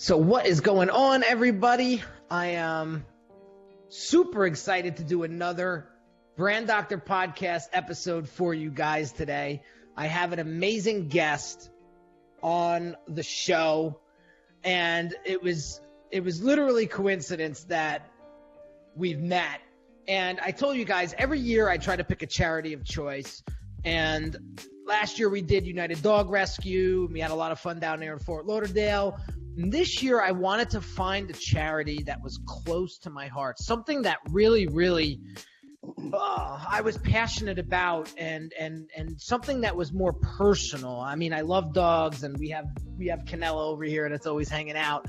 So what is going on, everybody? I am super excited to do another Brand Doctor podcast episode for you guys today. I have an amazing guest on the show, and it was literally coincidence that we've met. And I told you guys, every year I try to pick a charity of choice, and last year we did United Dog Rescue. We had a lot of fun down there in Fort Lauderdale. And this year I wanted to find a charity that was close to my heart, something that really I was passionate about, and something that was more personal. I mean, I love dogs, and we have Canelo over here, and it's always hanging out.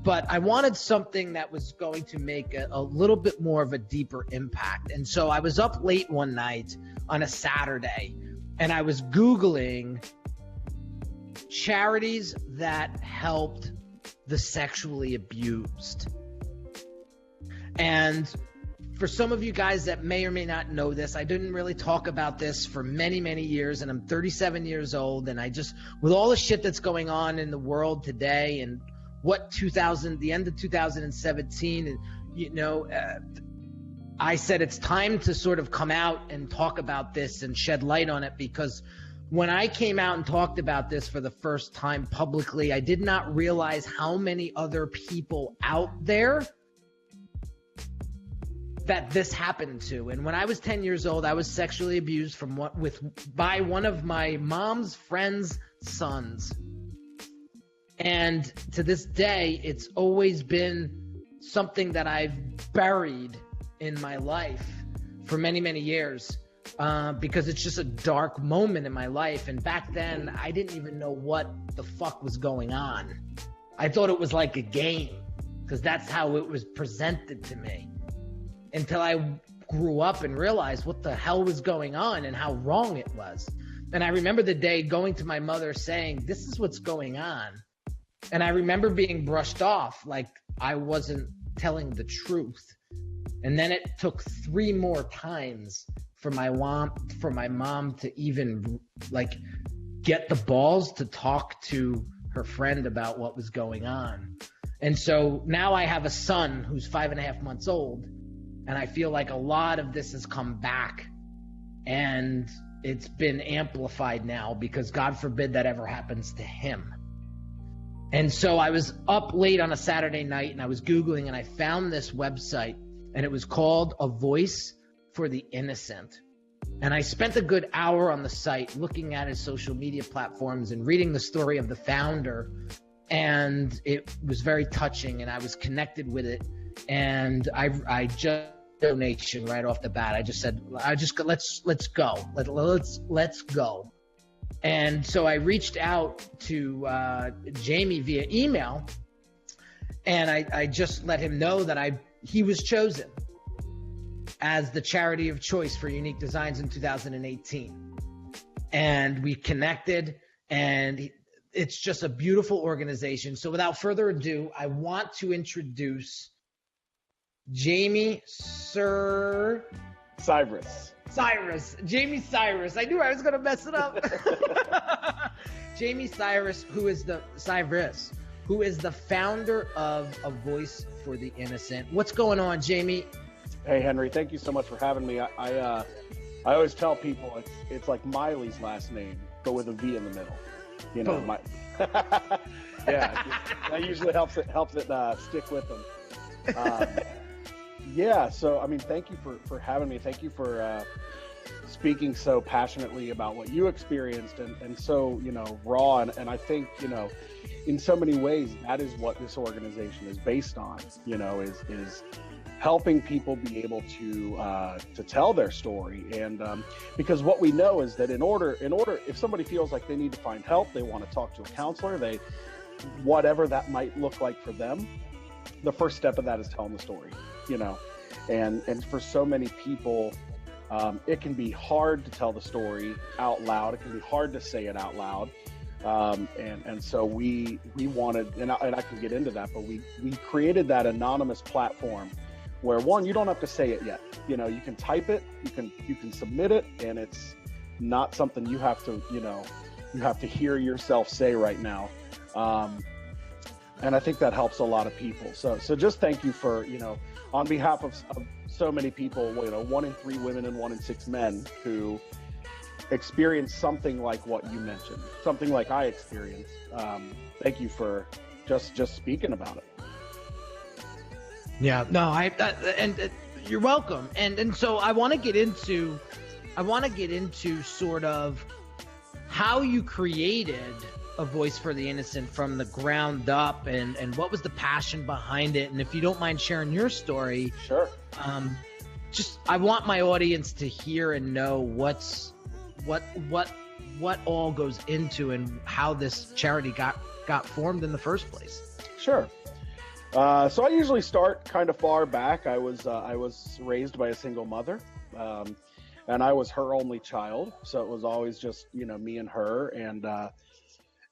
But I wanted something that was going to make a little bit more of a deeper impact. And so I was up late one night on a Saturday, and I was Googling charities that helped the sexually abused. And for some of you guys that may or may not know this, I didn't really talk about this for many, many years, and I'm 37 years old, and I just, with all the shit that's going on in the world today, and the end of 2017, and I said it's time to sort of come out and talk about this and shed light on it, because when I came out and talked about this for the first time publicly, I did not realize how many other people out there that this happened to. And when I was 10 years old, I was sexually abused by one of my mom's friend's sons. And to this day, it's always been something that I've buried in my life for many, many years. Because it's just a dark moment in my life. And back then, I didn't even know what the fuck was going on. I thought it was like a game, because that's how it was presented to me, until I grew up and realized what the hell was going on and how wrong it was. And I remember the day going to my mother saying, this is what's going on. And I remember being brushed off like I wasn't telling the truth. And then it took 3 more times for my mom to even get the balls to talk to her friend about what was going on. And so now I have a son who's 5.5 months old, and I feel like a lot of this has come back, and it's been amplified now, because God forbid that ever happens to him. And so I was up late on a Saturday night, and I was Googling, and I found this website, and it was called A Voice for the Innocent. And I spent a good hour on the site looking at his social media platforms and reading the story of the founder. And it was very touching, and I was connected with it. And I just donation right off the bat. I just said, let's go. Let's go. And so I reached out to Jamie via email, and I just let him know that he was chosen as the charity of choice for Unique Designz in 2018. And we connected, and it's just a beautiful organization. So without further ado, I want to introduce Jamie Cyrus. Jamie Cyrus. I knew I was going to mess it up. Jamie Cyrus, who is the founder of A Voice for the Innocent. What's going on, Jamie? Hey, Henry, thank you so much for having me. I always tell people it's like Miley's last name, but with a V in the middle. You know, yeah, that usually helps it stick with them. Yeah, so I mean, thank you for having me. Thank you for speaking so passionately about what you experienced and so, raw. And I think, in so many ways, that is what this organization is based on, is helping people be able to tell their story. And because what we know is that in order, if somebody feels like they need to find help, they want to talk to a counselor, whatever that might look like for them, the first step of that is telling the story, and for so many people, it can be hard to tell the story out loud. It can be hard to say it out loud. And so we wanted, and I can get into that, but we created that anonymous platform where, one, you don't have to say it yet. You can type it, you can submit it, and it's not something you have to hear yourself say right now. And I think that helps a lot of people. So just thank you for, on behalf of so many people, 1 in 3 women and 1 in 6 men who experience something like what you mentioned, something like I experienced. Thank you for just speaking about it. Yeah, no, you're welcome. And so I want to get into sort of how you created A Voice for the Innocent from the ground up, and what was the passion behind it. And if you don't mind sharing your story. Sure. I want my audience to hear and know what all goes into and how this charity got formed in the first place. Sure. So I usually start kind of far back. I was raised by a single mother, and I was her only child. So it was always just, me and her.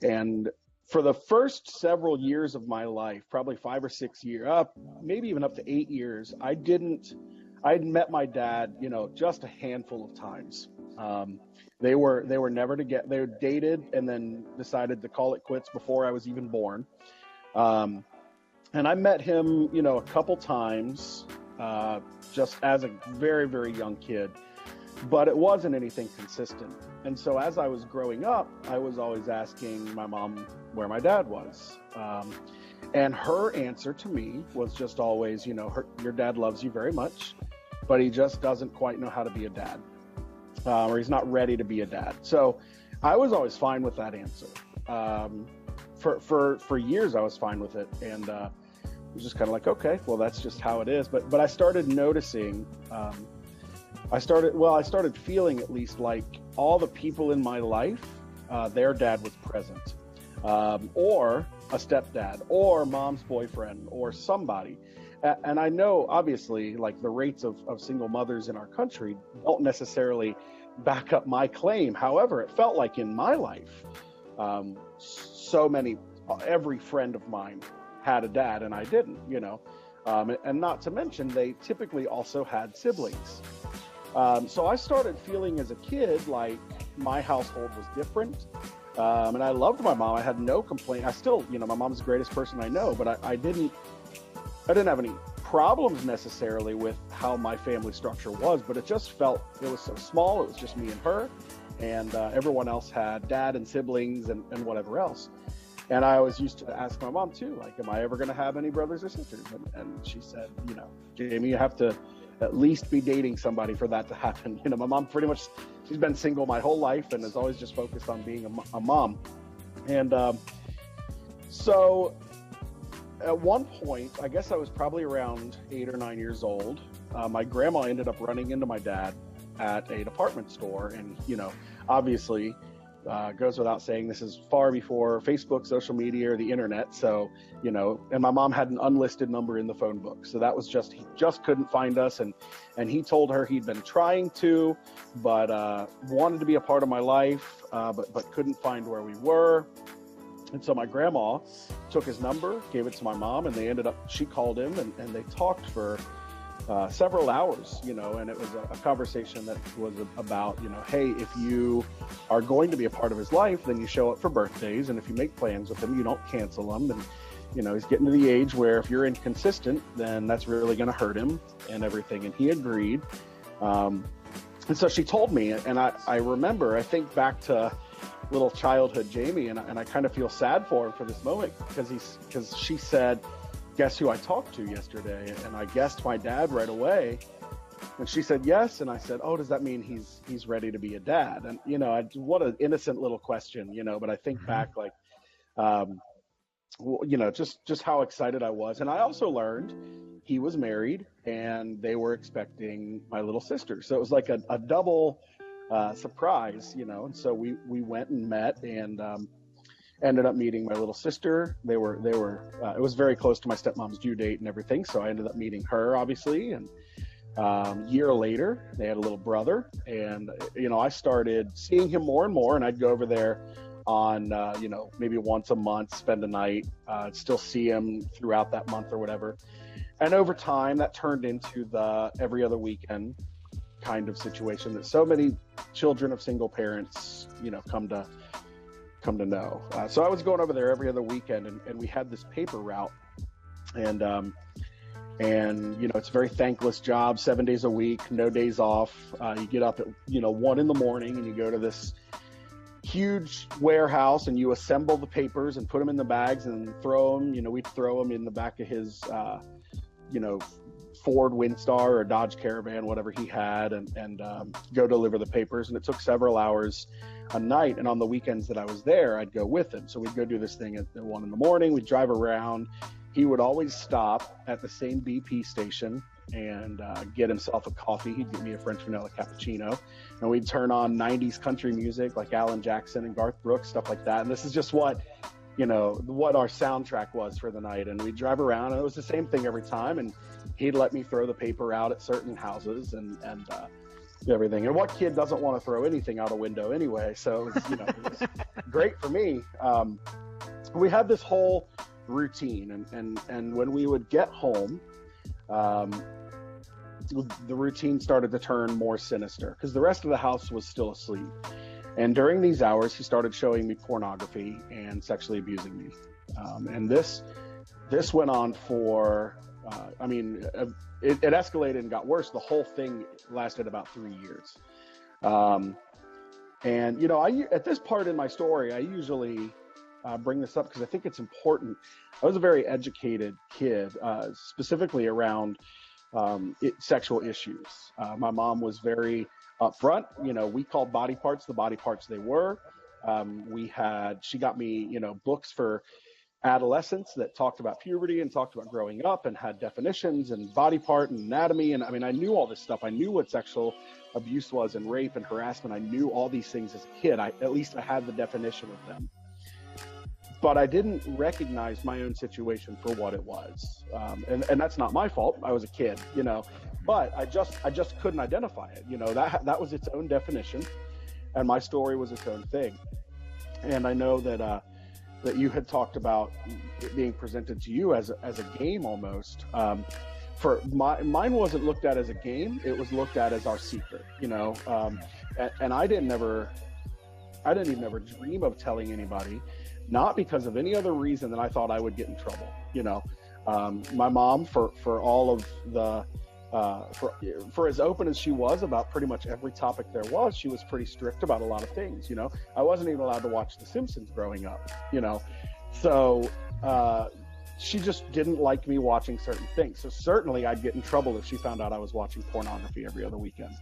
And for the first several years of my life, probably 5 or 6 years, maybe even up to 8 years, I'd met my dad, just a handful of times. They were never together. They were dated and then decided to call it quits before I was even born. And I met him, a couple times, just as a very, very young kid, but it wasn't anything consistent. And so as I was growing up, I was always asking my mom where my dad was. And her answer to me was just always, your dad loves you very much, but he just doesn't quite know how to be a dad, or he's not ready to be a dad. So I was always fine with that answer. For years, I was fine with it. And it was just kind of like, okay, well, that's just how it is. But I started noticing, I started feeling at least like all the people in my life, their dad was present, or a stepdad, or mom's boyfriend, or somebody. And I know, obviously, like the rates of single mothers in our country don't necessarily back up my claim. However, it felt like in my life, every friend of mine had a dad and I didn't, and not to mention they typically also had siblings. So I started feeling as a kid like my household was different. And I loved my mom. I had no complaint. I still, my mom's the greatest person I know, but I didn't have any problems necessarily with how my family structure was, but it just felt, it was so small. It was just me and her, and everyone else had dad and siblings and whatever else. And I always used to ask my mom too, like, am I ever going to have any brothers or sisters? And she said, Jamie, you have to at least be dating somebody for that to happen. My mom pretty much, she's been single my whole life and is always just focused on being a mom. And so at one point, I guess I was probably around 8 or 9 years old, my grandma ended up running into my dad at a department store. And, obviously, goes without saying, this is far before Facebook, social media, or the internet. So, and my mom had an unlisted number in the phone book. So that was he just couldn't find us. And he told her he'd been trying to, but wanted to be a part of my life, but couldn't find where we were. And so my grandma took his number, gave it to my mom, and she called him and they talked for several hours, and it was a conversation that was about, hey, if you are going to be a part of his life, then you show up for birthdays. And if you make plans with him, you don't cancel them. And, he's getting to the age where if you're inconsistent, then that's really going to hurt him and everything. And he agreed. And so she told me, and I remember, I think back to little childhood Jamie, and I kind of feel sad for him for this moment because she said, guess who I talked to yesterday? And I guessed my dad right away. And she said, yes. And I said, oh, does that mean he's ready to be a dad? And, what an innocent little question, but I think back like, just how excited I was. And I also learned he was married and they were expecting my little sister. So it was like a double surprise, and so we went and met and, ended up meeting my little sister. They were it was very close to my stepmom's due date and everything. So I ended up meeting her, obviously. And year later, they had a little brother. And, I started seeing him more and more. And I'd go over there on, maybe once a month, spend a night, still see him throughout that month or whatever. And over time, that turned into the every other weekend kind of situation that so many children of single parents, come come to know. So I was going over there every other weekend, and we had this paper route, and it's a very thankless job, 7 days a week, no days off. You get up at 1 a.m. and you go to this huge warehouse and you assemble the papers and put them in the bags and throw them. We'd throw them in the back of his Ford Windstar or Dodge Caravan, whatever he had, and go deliver the papers. And it took several hours a night. And on the weekends that I was there, I'd go with him. So we'd go do this thing at 1 a.m. We'd drive around. He would always stop at the same BP station and get himself a coffee. He'd get me a French vanilla cappuccino, and we'd turn on 90s country music like Alan Jackson and Garth Brooks, stuff like that. And this is just what our soundtrack was for the night. And we'd drive around, and it was the same thing every time. And he'd let me throw the paper out at certain houses and everything. And what kid doesn't want to throw anything out a window anyway? So it was great for me. We had this whole routine, and when we would get home, the routine started to turn more sinister because the rest of the house was still asleep. And during these hours, he started showing me pornography and sexually abusing me. And this went on for, it escalated and got worse. The whole thing lasted about 3 years. At this part in my story, I usually bring this up because I think it's important. I was a very educated kid, specifically around sexual issues. My mom was very upfront. We called body parts the body parts they were. She got me, books for adolescence that talked about puberty and talked about growing up and had definitions and body part and anatomy. And I knew all this stuff. I knew what sexual abuse was and rape and harassment. I knew all these things as a kid. At least I had the definition of them. But I didn't recognize my own situation for what it was. And that's not my fault. I was a kid, but I just couldn't identify it. That was its own definition, and my story was its own thing. And I know that you had talked about it being presented to you as a game almost. For mine wasn't looked at as a game. It was looked at as our secret, and I didn't even ever dream of telling anybody. Not because of any other reason than I thought I would get in trouble. My mom, for all of the, for as open as she was about pretty much every topic there was, she was pretty strict about a lot of things. I wasn't even allowed to watch The Simpsons growing up. So she just didn't like me watching certain things. So certainly I'd get in trouble if she found out I was watching pornography every other weekend.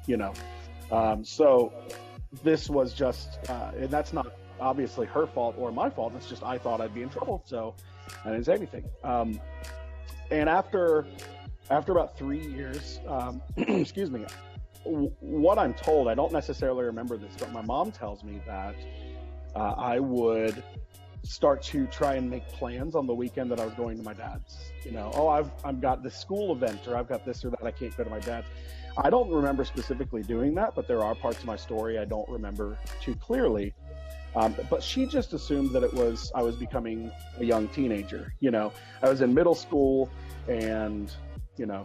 So this was just, and that's not obviously her fault or my fault. It's just I thought I'd be in trouble, so I didn't say anything. And after about 3 years, excuse me, what I'm told, I don't necessarily remember this, but my mom tells me that I would start to try and make plans on the weekend that I was going to my dad's. I've got this school event, or I've got this or that, I can't go to my dad's. I don't remember specifically doing that, but there are parts of my story I don't remember too clearly. But she just assumed that I was becoming a young teenager. I was in middle school, and,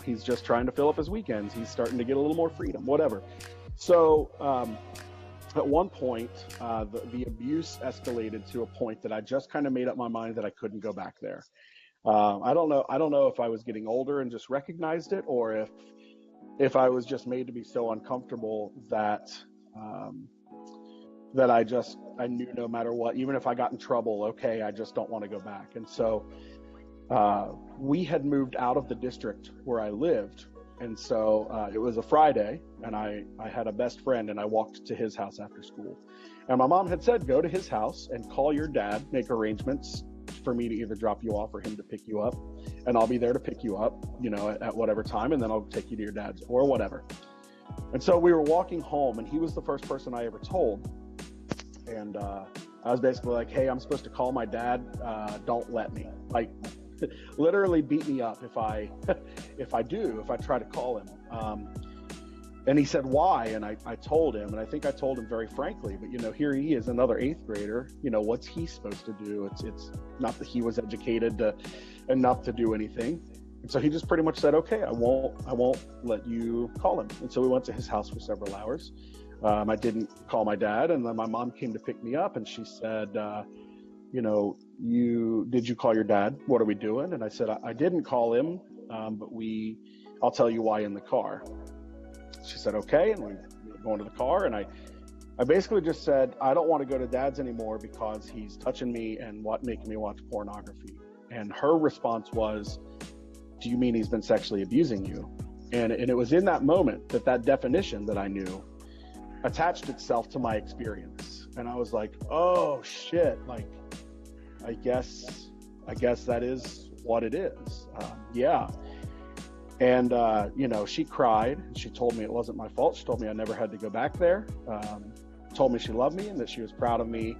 he's just trying to fill up his weekends. He's starting to get a little more freedom, whatever. So at one point, the abuse escalated to a point that I just kind of made up my mind that I couldn't go back there. I don't know if I was getting older and just recognized it, or if I was just made to be so uncomfortable that I knew no matter what, even if I got in trouble, okay, I just don't want to go back. And so we had moved out of the district where I lived. And so it was a Friday, and I had a best friend, and I walked to his house after school. And my mom had said, go to his house and call your dad, make arrangements for me to either drop you off or him to pick you up. And I'll be there to pick you up, at whatever time, and then I'll take you to your dad's or whatever. And so we were walking home, and he was the first person I ever told. And I was basically like, hey, I'm supposed to call my dad. Don't let me. Like, literally beat me up if I try to call him. And he said, why? And I told him, and I think I told him very frankly, but here he is, another 8th grader. What's he supposed to do? It's not that he was educated enough to do anything. And so he just pretty much said, okay, I won't let you call him. And so we went to his house for several hours. I didn't call my dad, and then my mom came to pick me up, and she said, did you call your dad? What are we doing? And I said, I didn't call him, but I'll tell you why in the car. She said, okay, and we were going to the car, and I basically just said, I don't want to go to dad's anymore because he's touching me and making me watch pornography. And her response was, do you mean he's been sexually abusing you? And it was in that moment that definition that I knew attached itself to my experience. And I was like, oh shit, like, I guess that is what it is. Yeah. And, she cried, and she told me it wasn't my fault. She told me I never had to go back there. Told me she loved me and that she was proud of me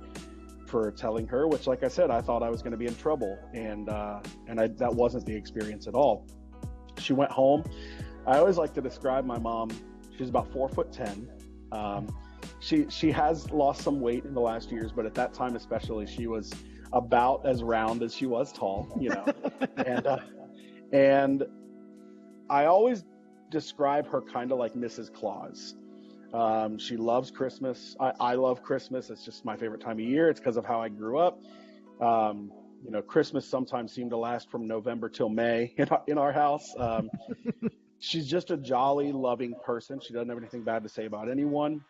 for telling her, which, like I said, I thought I was going to be in trouble. And that wasn't the experience at all. She went home. I always like to describe my mom. She's about 4'10". She has lost some weight in the last years, but at that time especially, she was about as round as she was tall, and I always describe her kind of like Mrs. Claus. She loves Christmas. I love Christmas. It's just my favorite time of year. It's because of how I grew up. Christmas sometimes seemed to last from November till May in our house. She's just a jolly, loving person. She doesn't have anything bad to say about anyone.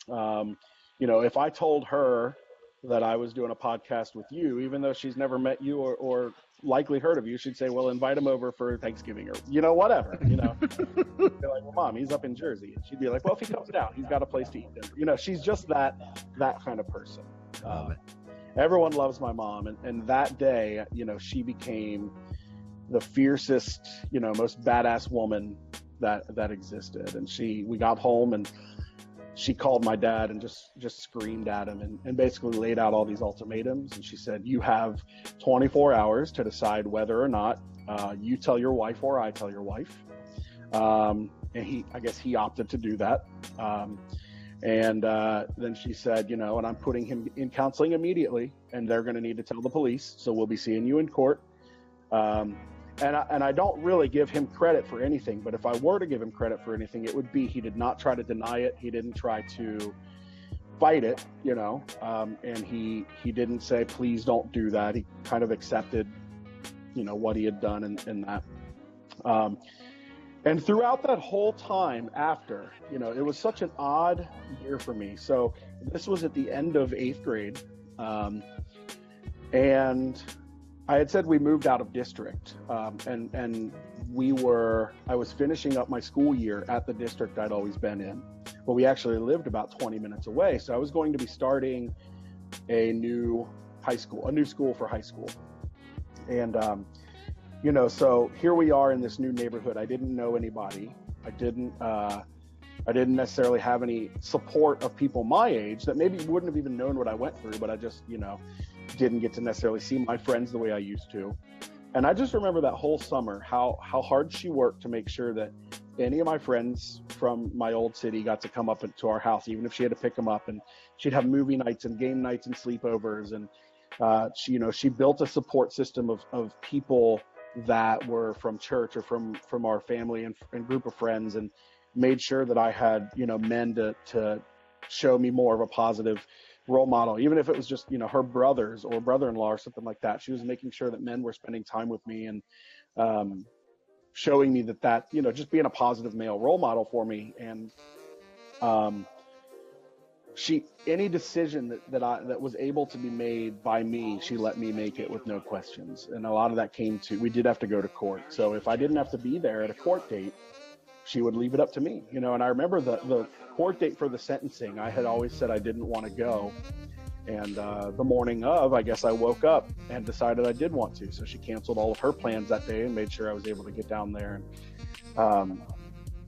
If I told her that I was doing a podcast with you, even though she's never met you or likely heard of you, she'd say, well, invite him over for Thanksgiving or, whatever, Be like, well, Mom, he's up in Jersey. And she'd be like, well, if he comes down, he's got a place to eat dinner. She's just that kind of person. Everyone loves my mom. And that day, she became the fiercest, most badass woman that existed. And we got home and she called my dad and just screamed at him and basically laid out all these ultimatums. And she said, you have 24 hours to decide whether or not you tell your wife or I tell your wife. And I guess he opted to do that. And then she said, and I'm putting him in counseling immediately, and they're going to need to tell the police. So we'll be seeing you in court. And I don't really give him credit for anything, but if I were to give him credit for anything, it would be he did not try to deny it. He didn't try to fight it, and he didn't say, please don't do that. He kind of accepted, what he had done and that. And throughout that whole time after, it was such an odd year for me. So this was at the end of 8th grade. And I had said we moved out of district, and I was finishing up my school year at the district I'd always been in, but we actually lived about 20 minutes away. So I was going to be starting a new school for high school. And, so here we are in this new neighborhood. I didn't know anybody. I didn't necessarily have any support of people my age that maybe wouldn't have even known what I went through, but I just, didn't get to necessarily see my friends the way I used to. And I just remember that whole summer, how hard she worked to make sure that any of my friends from my old city got to come up to our house, even if she had to pick them up. And she'd have movie nights and game nights and sleepovers. And she built a support system of people that were from church or from our family and group of friends, and made sure that I had, men to show me more of a positive role model, even if it was just, her brothers or brother-in-law or something like that. She was making sure that men were spending time with me and showing me that, just being a positive male role model for me. And any decision that was able to be made by me, she let me make it with no questions. And a lot of that we did have to go to court. So if I didn't have to be there at a court date, she would leave it up to me, and I remember the court date for the sentencing, I had always said I didn't want to go. And the morning of, I guess I woke up and decided I did want to. So she canceled all of her plans that day and made sure I was able to get down there. And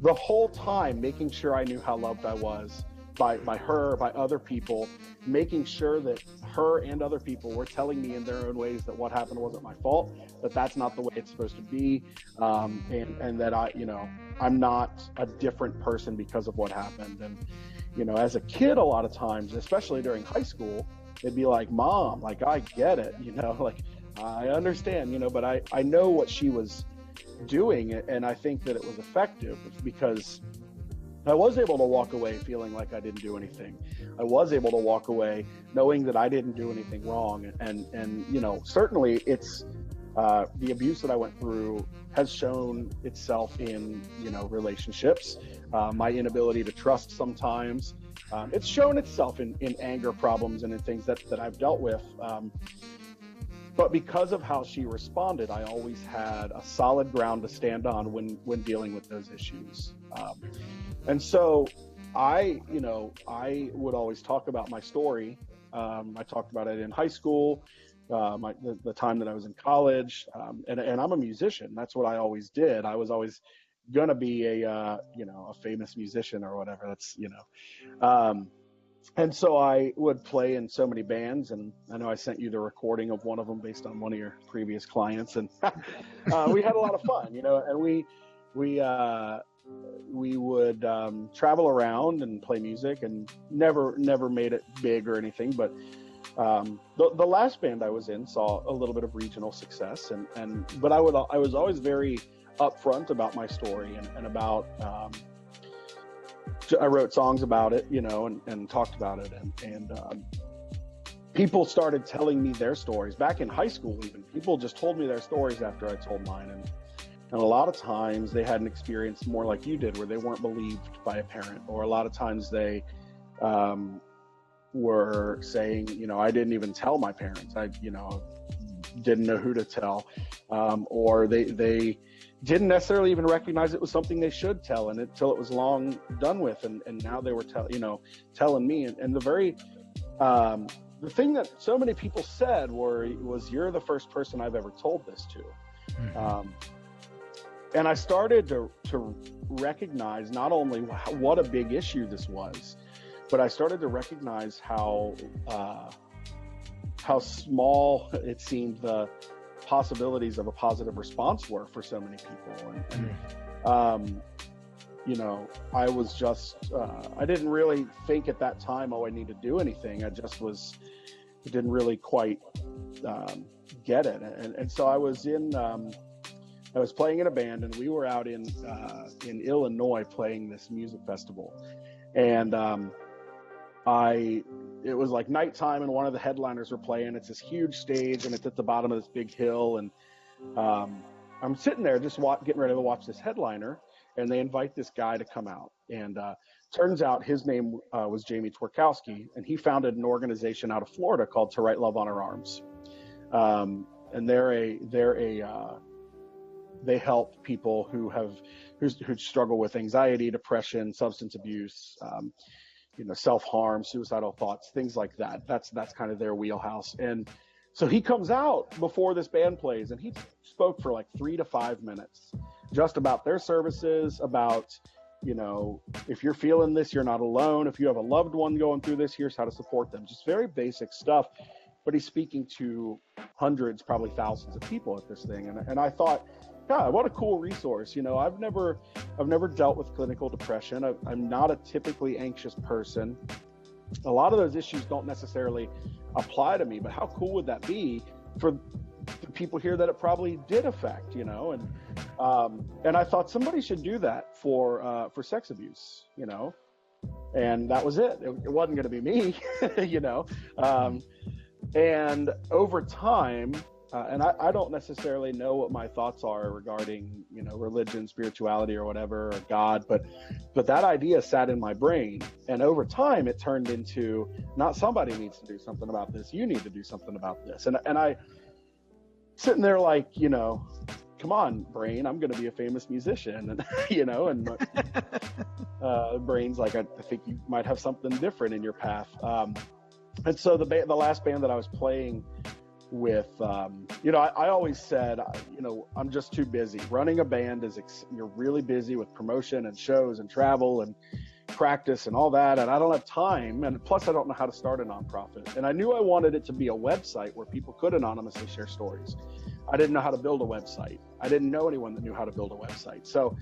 the whole time, making sure I knew how loved I was by her, by other people, making sure that her and other people were telling me in their own ways that what happened wasn't my fault, that that's not the way it's supposed to be. And that I'm not a different person because of what happened. And, as a kid, a lot of times, especially during high school, it'd be like, Mom, like, I get it, like, I understand, but I know what she was doing. And I think that it was effective because I was able to walk away feeling like I didn't do anything. I was able to walk away knowing that I didn't do anything wrong. And you know, certainly it's the abuse that I went through has shown itself in, you know, relationships, my inability to trust sometimes. It's shown itself in anger problems and in things that I've dealt with. But because of how she responded, I always had a solid ground to stand on when dealing with those issues. And so I would always talk about my story. I talked about it in high school, the time that I was in college, and I'm a musician. That's what I always did. I was always gonna be a famous musician or whatever. That's, you know. And so I would play in so many bands, and I know I sent you the recording of one of them based on one of your previous clients, and we had a lot of fun, you know, and we would travel around and play music, and never made it big or anything, but the last band I was in saw a little bit of regional success, but I was always very upfront about my story and about I wrote songs about it, you know, and talked about it, and people started telling me their stories back in high school. Even people just told me their stories after I told mine, and a lot of times they had an experience more like you did, where they weren't believed by a parent, or a lot of times they were saying, you know, I didn't even tell my parents. I, you know, didn't know who to tell, or they didn't necessarily even recognize it was something they should tell, and until it was long done with, and now they were telling me, and the very the thing that so many people said was you're the first person I've ever told this to. Mm-hmm. And I started to recognize not only what a big issue this was, but I started to recognize how small it seemed the possibilities of a positive response were for so many people. And you know, I was just, I didn't really think at that time, I need to do anything. I just didn't really quite get it. And so I was I was playing in a band, and we were out in Illinois playing this music festival. And it was like nighttime, and one of the headliners were playing. It's this huge stage, and it's at the bottom of this big hill. And I'm sitting there just getting ready to watch this headliner, and they invite this guy to come out. And turns out his name was Jamie Twerkowski, and he founded an organization out of Florida called To Write Love on Our Arms. And they help people who struggle with anxiety, depression, substance abuse, you know, self-harm, suicidal thoughts, things like that. That's kind of their wheelhouse. And so he comes out before this band plays, and he spoke for like 3 to 5 minutes just about their services, about, you know, if you're feeling this, you're not alone. If you have a loved one going through this, here's how to support them. Just very basic stuff. But he's speaking to hundreds, probably thousands of people at this thing. And I thought, God, what a cool resource. You know, I've never dealt with clinical depression. I'm not a typically anxious person. A lot of those issues don't necessarily apply to me, but how cool would that be for the people here that it probably did affect, you know? And I thought somebody should do that for sex abuse, you know? And that was it. It wasn't going to be me, you know? And over time, and I don't necessarily know what my thoughts are regarding, you know, religion, spirituality, or whatever, or God, but that idea sat in my brain. And over time, it turned into, not somebody needs to do something about this, you need to do something about this. And I sitting there like, you know, come on, brain, I'm going to be a famous musician, and you know, and brain's like, I think you might have something different in your path. And so the last band that I was playing with, you know, I always said, you know, I'm just too busy. Running a band you're really busy with promotion and shows and travel and practice and all that, and I don't have time, and plus I don't know how to start a nonprofit. And I knew I wanted it to be a website where people could anonymously share stories. I didn't know how to build a website. I didn't know anyone that knew how to build a website. So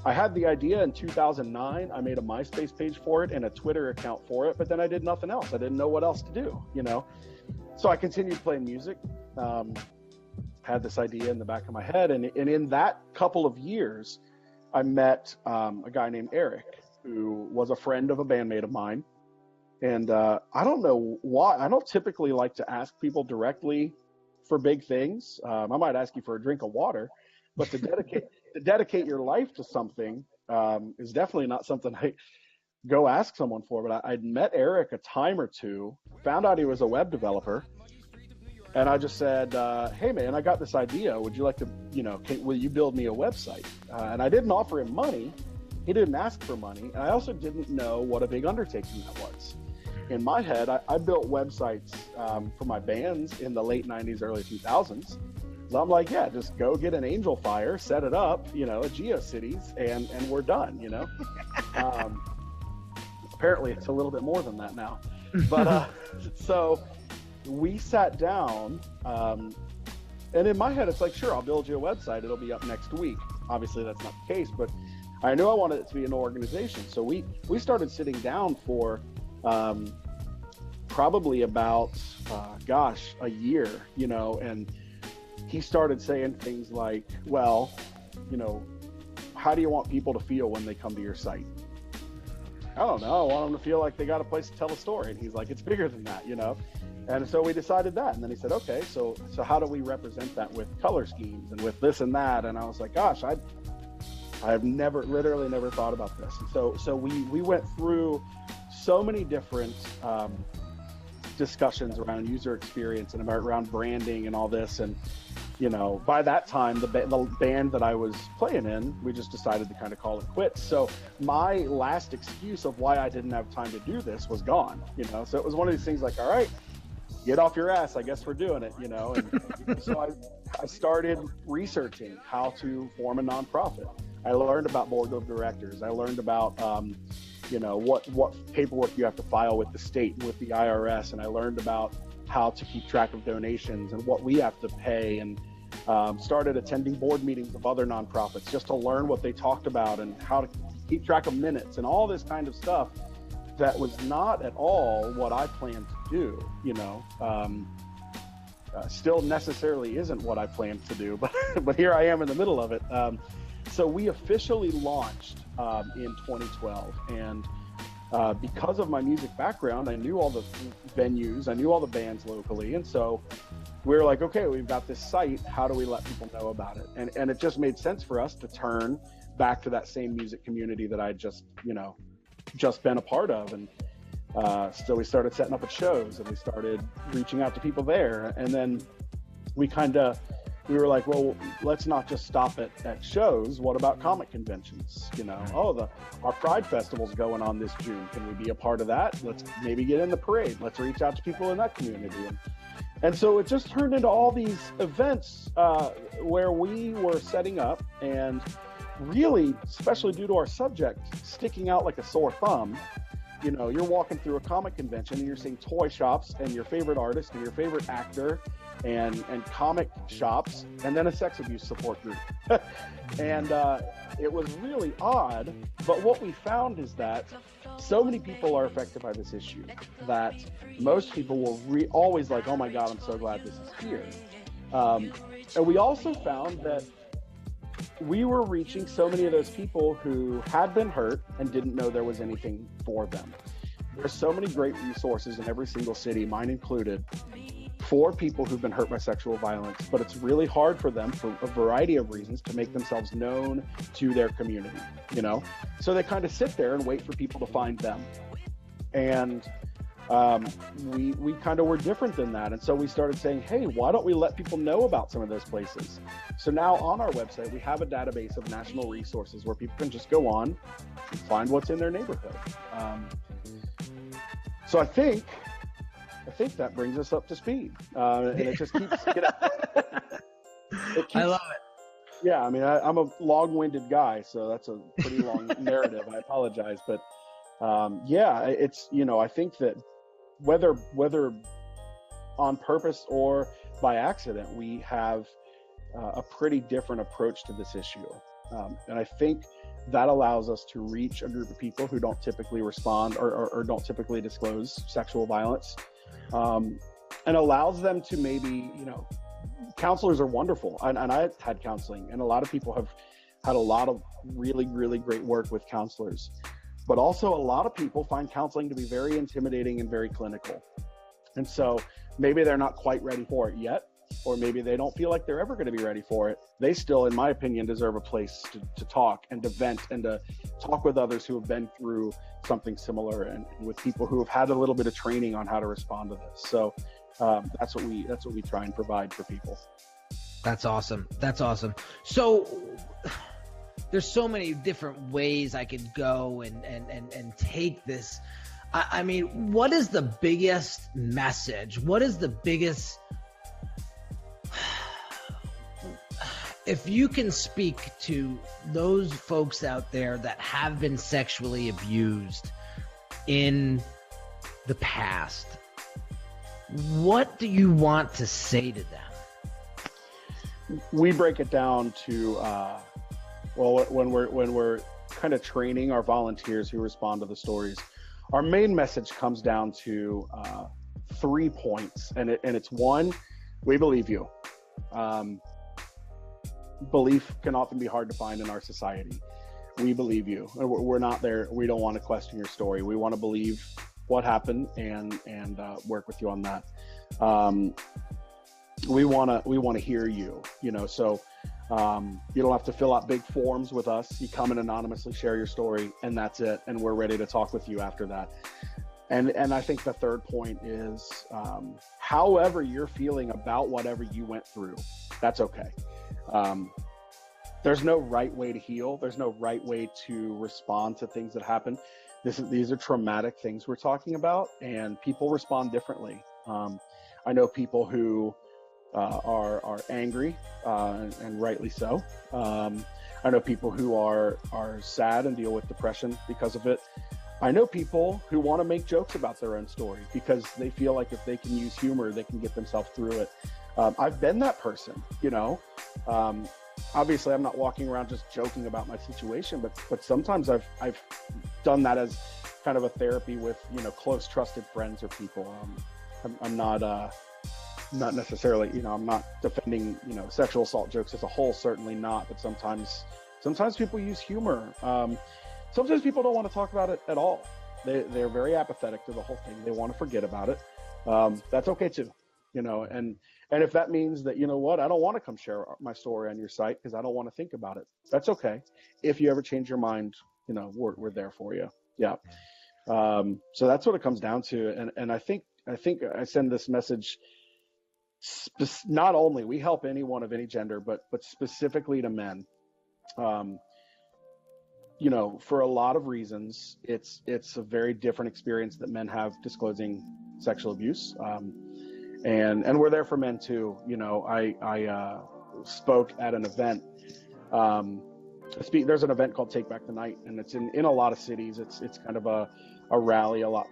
I had the idea in 2009. I made a MySpace page for it and a Twitter account for it, but then I did nothing else. I didn't know what else to do, you know? So I continued playing music, had this idea in the back of my head. And in that couple of years, I met a guy named Eric, who was a friend of a bandmate of mine. And I don't know why. I don't typically like to ask people directly for big things. I might ask you for a drink of water, but to dedicate your life to something is definitely not something I go ask someone for. But I'd met Eric a time or two, found out he was a web developer, and I just said, "Hey man, I got this idea. Would you like to, will you build me a website?" And I didn't offer him money. He didn't ask for money, and I also didn't know what a big undertaking that was. In my head, I built websites for my bands in the late 90s, early 2000s. So I'm like, yeah, just go get an Angel Fire, set it up, a GeoCities, and we're done, Apparently, it's a little bit more than that now. But so we sat down, and in my head, it's like, sure, I'll build you a website. It'll be up next week. Obviously, that's not the case, but I knew I wanted it to be an organization. So we started sitting down for probably about, a year, and he started saying things like, well, how do you want people to feel when they come to your site? I don't know. I want them to feel like they got a place to tell a story. And he's like, it's bigger than that, And so we decided that. And then he said, okay, so how do we represent that with color schemes and with this and that? And I was like, gosh, I've literally never thought about this. And so we went through so many different discussions around user experience and around branding and all this. And, by that time, the band that I was playing in, we just decided to kind of call it quits. So my last excuse of why I didn't have time to do this was gone, So it was one of these things like, all right, get off your ass. I guess we're doing it, And so I started researching how to form a nonprofit. I learned about board of directors. I learned about, what paperwork you have to file with the state and with the IRS. And I learned about how to keep track of donations and what we have to pay, and started attending board meetings of other nonprofits just to learn what they talked about and how to keep track of minutes and all this kind of stuff that was not at all what I planned to do, still necessarily isn't what I planned to do, but here I am in the middle of it. So we officially launched in 2012, and because of my music background, I knew all the venues, I knew all the bands locally, and so we were like, okay, we've got this site, how do we let people know about it? And it just made sense for us to turn back to that same music community that I just been a part of. And so we started setting up at shows, and we started reaching out to people there. And then we were like, well, let's not just stop at shows. What about comic conventions? Our Pride Festival's going on this June. Can we be a part of that? Let's maybe get in the parade. Let's reach out to people in that community. And so it just turned into all these events where we were setting up, and really, especially due to our subject, sticking out like a sore thumb. You're walking through a comic convention and you're seeing toy shops and your favorite artist and your favorite actor and comic shops, and then a sex abuse support group. And it was really odd, but what we found is that so many people are affected by this issue that most people will always like, oh my God, I'm so glad this is here. And we also found that we were reaching so many of those people who had been hurt and didn't know there was anything for them. There's so many great resources in every single city, mine included, for people who've been hurt by sexual violence, but it's really hard for them, for a variety of reasons, to make themselves known to their community, So they kind of sit there and wait for people to find them. And we kind of were different than that. And so we started saying, hey, why don't we let people know about some of those places? So now on our website, we have a database of national resources where people can just go on and find what's in their neighborhood. So I think that brings us up to speed. And it just keeps, I love it. Yeah, I mean, I'm a long-winded guy, so that's a pretty long narrative. I apologize. But it's, I think that whether on purpose or by accident, we have a pretty different approach to this issue. And I think that allows us to reach a group of people who don't typically respond or don't typically disclose sexual violence, and allows them to maybe, counselors are wonderful. And I had counseling, and a lot of people have had a lot of really, really great work with counselors. But also a lot of people find counseling to be very intimidating and very clinical. And so maybe they're not quite ready for it yet, or maybe they don't feel like they're ever going to be ready for it. They still, in my opinion, deserve a place to talk and to vent and to talk with others who have been through something similar, and with people who have had a little bit of training on how to respond to this. So that's what we try and provide for people. That's awesome. That's awesome. So there's so many different ways I could go and take this. I mean, what is the biggest message? What is the biggest, if you can speak to those folks out there that have been sexually abused in the past, what do you want to say to them? We break it down to, when we're kind of training our volunteers who respond to the stories, our main message comes down to 3 points, and it's one, we believe you. Belief can often be hard to find in our society. We believe you. We're not there. We don't want to question your story. We want to believe what happened and work with you on that. We want to hear you, so you don't have to fill out big forms with us. You come and anonymously share your story, and that's it. And we're ready to talk with you after that. And I think the third point is, however you're feeling about whatever you went through, that's okay. There's no right way to heal. There's no right way to respond to things that happen. These are traumatic things we're talking about, and people respond differently. I know people who are angry, and rightly so. I know people who are sad and deal with depression because of it. I know people who want to make jokes about their own story because they feel like if they can use humor, they can get themselves through it. I've been that person, obviously I'm not walking around just joking about my situation, but sometimes I've done that as kind of a therapy with, close trusted friends or people. I'm not necessarily, I'm not defending, sexual assault jokes as a whole, certainly not, but sometimes people use humor. Sometimes people don't want to talk about it at all. They're very apathetic to the whole thing. They want to forget about it. That's okay too, and if that means that, I don't want to come share my story on your site because I don't want to think about it. That's okay. If you ever change your mind, we're there for you. Yeah. So that's what it comes down to. And I think I send this message. Not only we help anyone of any gender, but specifically to men. For a lot of reasons, it's a very different experience that men have disclosing sexual abuse. And we're there for men too. I spoke at an event. There's an event called Take Back the Night, and it's in a lot of cities. It's kind of a rally. A lot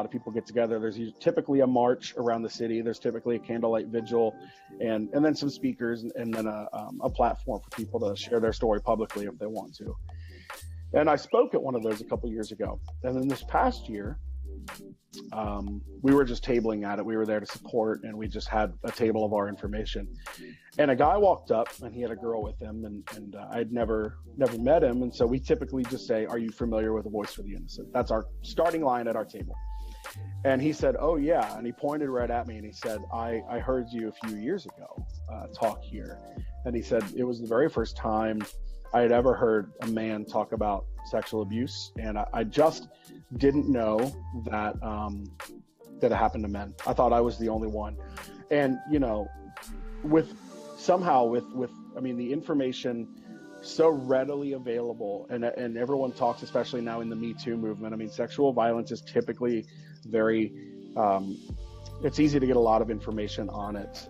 of people get together. There's typically a march around the city. There's typically a candlelight vigil, and then some speakers, and then a platform for people to share their story publicly if they want to. And I spoke at one of those a couple years ago. And then this past year, we were just tabling at it. We were there to support, and we just had a table of our information. And a guy walked up, and he had a girl with him, and I'd never met him. And so we typically just say, "Are you familiar with A Voice for the Innocent?" That's our starting line at our table. And he said, "Oh yeah." And he pointed right at me, and he said, I heard you a few years ago talk here. And he said, it was the very first time I had ever heard a man talk about sexual abuse, and I just didn't know that it happened to men. I thought I was the only one. And with the information so readily available, and everyone talks, especially now in the Me Too movement. Sexual violence is typically very it's easy to get a lot of information on it,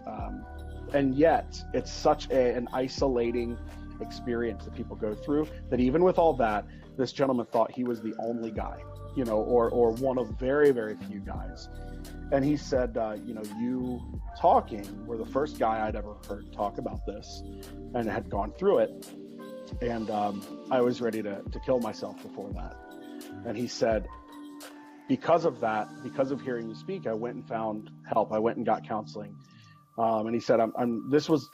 and yet it's such an isolating experience that people go through, that even with all that, this gentleman thought he was the only guy, or one of very, very few guys. And he said, you talking were the first guy I'd ever heard talk about this and had gone through it. And I was ready to kill myself before that. And he said, because of that, because of hearing you speak, I went and found help. I went and got counseling. And he said,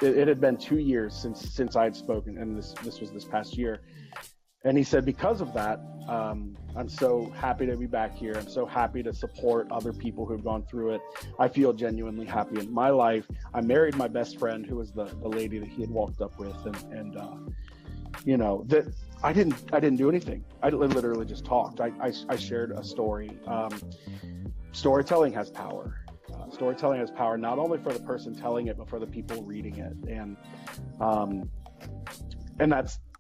it had been 2 years since I had spoken, and this was this past year. And he said, because of that, I'm so happy to be back here. I'm so happy to support other people who have gone through it. I feel genuinely happy in my life. I married my best friend, who was the lady that he had walked up with. And you know, that I didn't do anything. I literally just talked. I shared a story. Storytelling has power. Storytelling has power, not only for the person telling it, but for the people reading it. And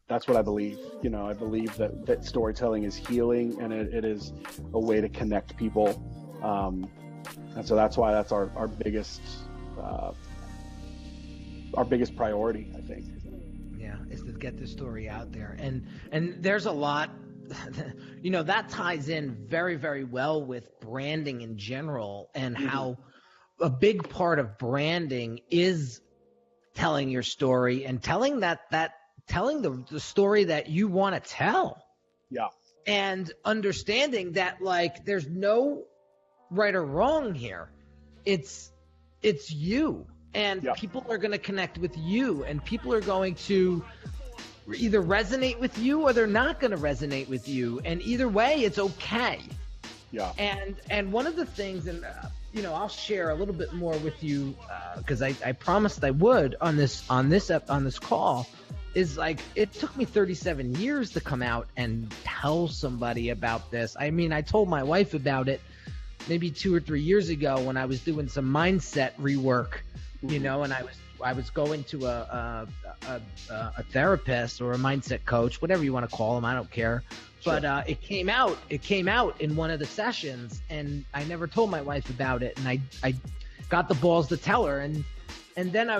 that's what I believe. You know, I believe that storytelling is healing, and it is a way to connect people. And so that's why that's our biggest priority, I think. Yeah, is to get the story out there. And there's a lot, you know, that ties in very, very well with branding in general, and how a big part of branding is telling your story and telling telling the story that you want to tell. Yeah. And understanding that, like, there's no right or wrong here. It's you, and people are going to connect with you, and people are going to either resonate with you or they're not going to resonate with you. And either way, it's okay. Yeah. And one of the things, and you know, I'll share a little bit more with you because I promised I would on this call, is like, it took me 37 years to come out and tell somebody about this. I mean, I told my wife about it maybe 2 or 3 years ago when I was doing some mindset rework, you know, and I was going to a therapist or a mindset coach, whatever you want to call them, I don't care. But it came out in one of the sessions, and I never told my wife about it, and I got the balls to tell her, and then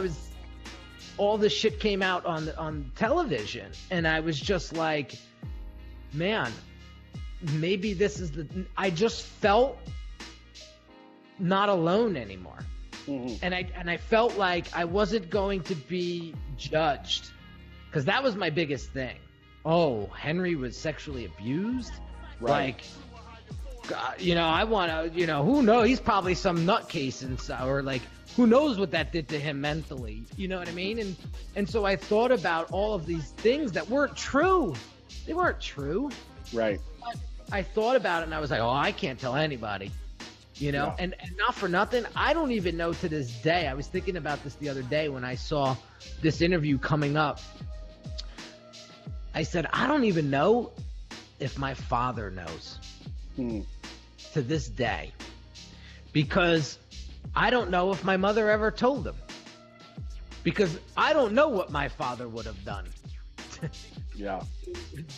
all this shit came out on television, and I was just like, man, maybe this is I just felt not alone anymore. And I felt like I wasn't going to be judged, because that was my biggest thing. Oh, Henry was sexually abused? Right. Like, God, you know, I want to, you know, who knows? He's probably some nutcase, or like, who knows what that did to him mentally? You know what I mean? And so I thought about all of these things that weren't true. They weren't true. Right. But I thought about it, and I was like, oh, I can't tell anybody. You know, and not for nothing, I don't even know to this day. I was thinking about this the other day when I saw this interview coming up. I said, I don't even know if my father knows to this day, because I don't know if my mother ever told him, because I don't know what my father would have done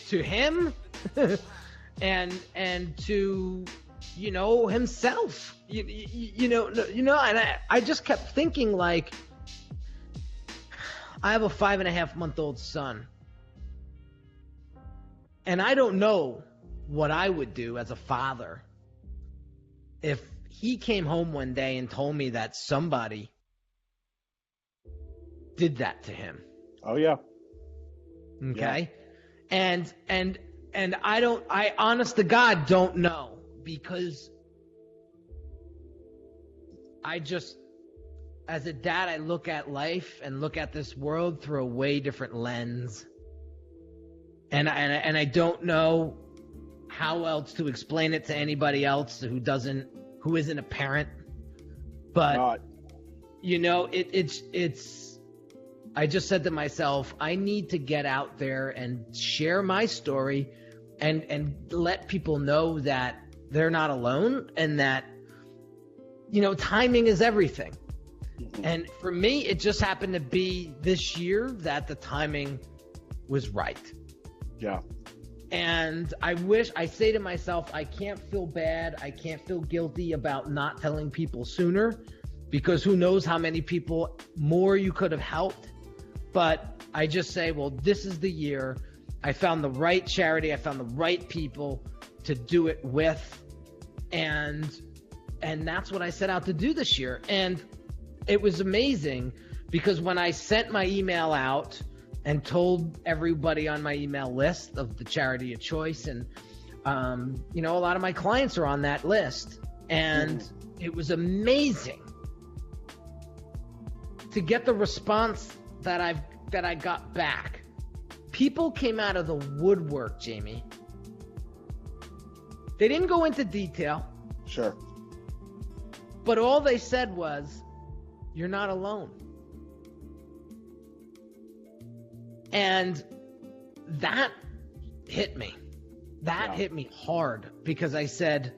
to him and to, you know, himself, you know, and I just kept thinking, like, I have a 5.5-month-old son, and I don't know what I would do as a father if he came home one day and told me that somebody did that to him. Oh yeah. Okay. Yeah. And I honest to God don't know, because I just, as a dad, I look at life and look at this world through a way different lens. And I don't know how else to explain it to anybody else who isn't a parent. But you know, it's I just said to myself, I need to get out there and share my story and let people know that they're not alone, and that, you know, timing is everything. And for me, it just happened to be this year that the timing was right. Yeah. And I say to myself, I can't feel bad. I can't feel guilty about not telling people sooner, because who knows how many people more you could have helped. But I just say, well, this is the year. I found the right charity. I found the right people to do it with. And that's what I set out to do this year. And it was amazing, because when I sent my email out and told everybody on my email list of the charity of choice, and you know, a lot of my clients are on that list, and it was amazing to get the response that I got back. People came out of the woodwork, Jamie. They didn't go into detail. Sure. But all they said was, "You're not alone." And that hit me. That hit me hard, because I said,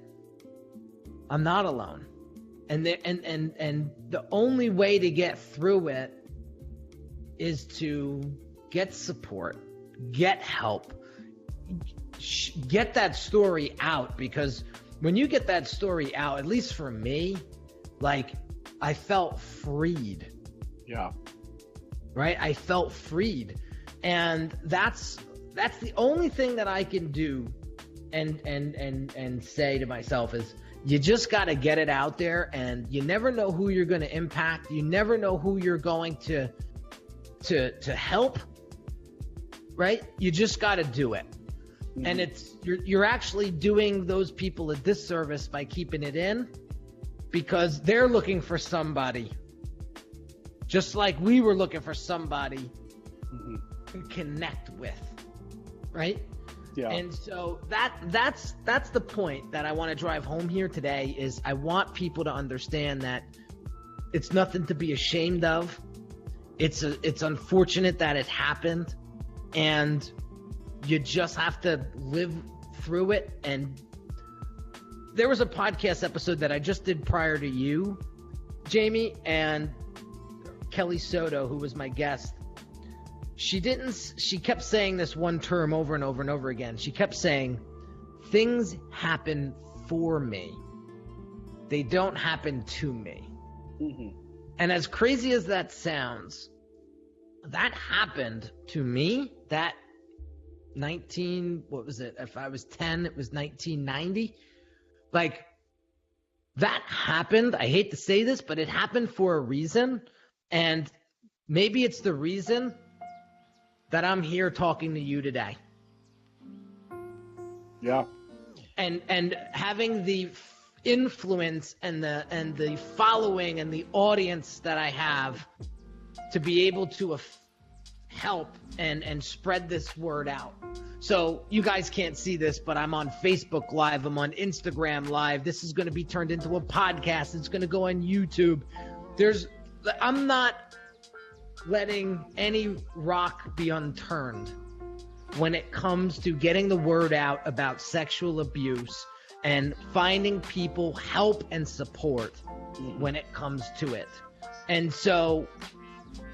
I'm not alone. And the only way to get through it is to get support, get help, get that story out. Because when you get that story out, at least for me, like, I felt freed. Yeah. Right? I felt freed. And that's the only thing that I can do and say to myself is, you just got to get it out there, and you never know who you're going to impact. You never know who you're going to help, right? You just got to do it. Mm-hmm. And you're actually doing those people a disservice by keeping it in, because they're looking for somebody, just like we were looking for somebody to connect with, right? Yeah. And so that's the point that I want to drive home here today. Is I want people to understand that it's nothing to be ashamed of. It's unfortunate that it happened, and you just have to live through it. And there was a podcast episode that I just did prior to you, Jamie, and Kelly Soto, who was my guest. She kept saying this one term over and over and over again. She kept saying, things happen for me. They don't happen to me. Mm-hmm. And as crazy as that sounds, that happened to me. That what was it? If I was 10, it was 1990. Like, that happened. I hate to say this, but it happened for a reason. And maybe it's the reason that I'm here talking to you today. Yeah. And having the influence and the following and the audience that I have to be able to help and spread this word out. So you guys can't see this, but I'm on Facebook Live. I'm on Instagram Live. This is going to be turned into a podcast. It's going to go on YouTube. I'm not letting any rock be unturned when it comes to getting the word out about sexual abuse and finding people help and support when it comes to it. And so